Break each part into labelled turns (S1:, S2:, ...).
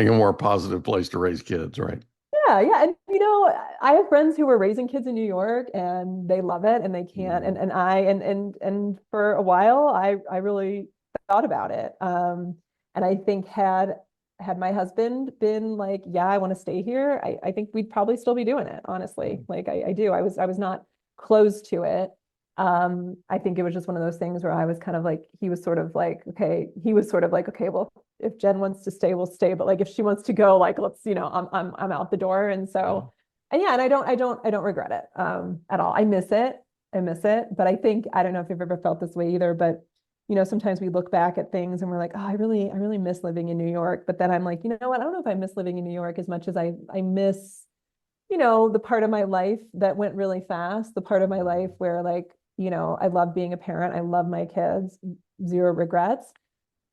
S1: a more positive place to raise kids, right?
S2: Yeah, yeah. And I have friends who are raising kids in New York and they love it and they can't.
S1: Mhm.
S2: And for a while I really thought about it. And I think had my husband been like, yeah, I want to stay here, I think we'd probably still be doing it, honestly. Like I do. I was not closed to it. I think it was just one of those things where I was kind of like, he was sort of like, okay, well, if Jen wants to stay, we'll stay. But like if she wants to go, like let's, I'm out the door. And
S1: Yeah.
S2: so and yeah, and I don't regret it at all. I miss it. I miss it. But I think I don't know if you've ever felt this way either, but sometimes we look back at things and we're like, oh, I really miss living in New York. But then I'm like, you know what? I don't know if I miss living in New York as much as I miss, the part of my life that went really fast, the part of my life where like, I love being a parent. I love my kids, zero regrets.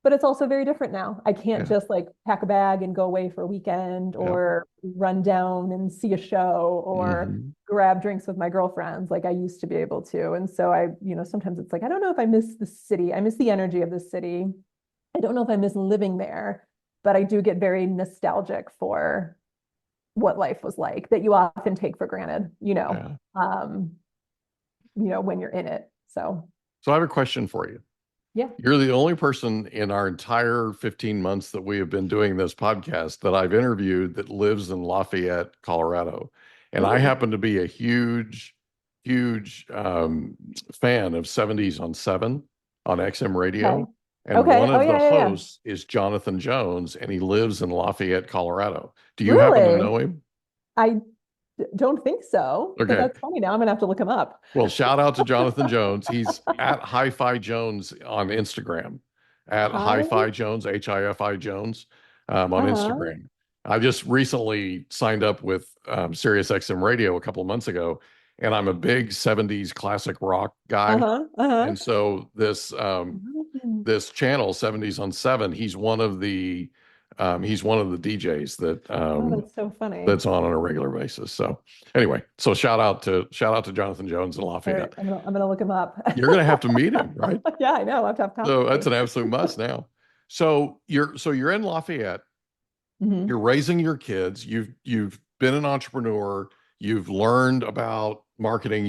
S2: But it's also very different now. I can't
S1: Yeah.
S2: just like pack a bag and go away for a weekend
S1: Yeah.
S2: or run down and see a show or
S1: Hmm.
S2: grab drinks with my girlfriends like I used to be able to. And so sometimes it's like, I don't know if I miss the city. I miss the energy of the city. I don't know if I miss living there, but I do get very nostalgic for what life was like that you often take for granted,
S1: Yeah.
S2: when you're in it. So
S1: So I have a question for you.
S2: yeah.
S1: You're the only person in our entire 15 months that we have been doing this podcast that I've interviewed that lives in Lafayette, Colorado. And I
S2: Ooh,
S1: happen to be a huge fan of 70s on 7 on XM
S2: okay.
S1: radio. And
S2: Okay.
S1: one
S2: Oh
S1: of the
S2: yeah, yeah, yeah.
S1: hosts is Jonathan Jones, and he lives in Lafayette, Colorado. Do you happen to
S2: Really?
S1: know him?
S2: I don't think so, but
S1: Okay.
S2: that's funny. Now I'm gonna have to look him up.
S1: Well, shout out to Jonathan Jones. He's at Hi-Fi Jones on Instagram, at
S2: Hi.
S1: Hi-Fi Jones, Hifi Jones, on
S2: Uh-huh.
S1: Instagram. I just recently signed up with Sirius XM Radio a couple of months ago, and I'm a big 70s classic rock guy.
S2: Uh-huh. Uh-huh.
S1: And so
S2: Mhm.
S1: this channel 70s on 7, he's one of the DJs
S2: Oh, that's so funny.
S1: that's on a regular basis. So anyway, so shout out to Jonathan Jones in
S2: All right,
S1: Lafayette.
S2: I'm gonna look him up.
S1: You're going to have to meet him, right?
S2: Yeah, I know. I have to have
S1: So that's
S2: coffee.
S1: an absolute must now. So you're in Lafayette. You're
S2: Hmm.
S1: raising your kids. You've been an entrepreneur. You've learned about marketing.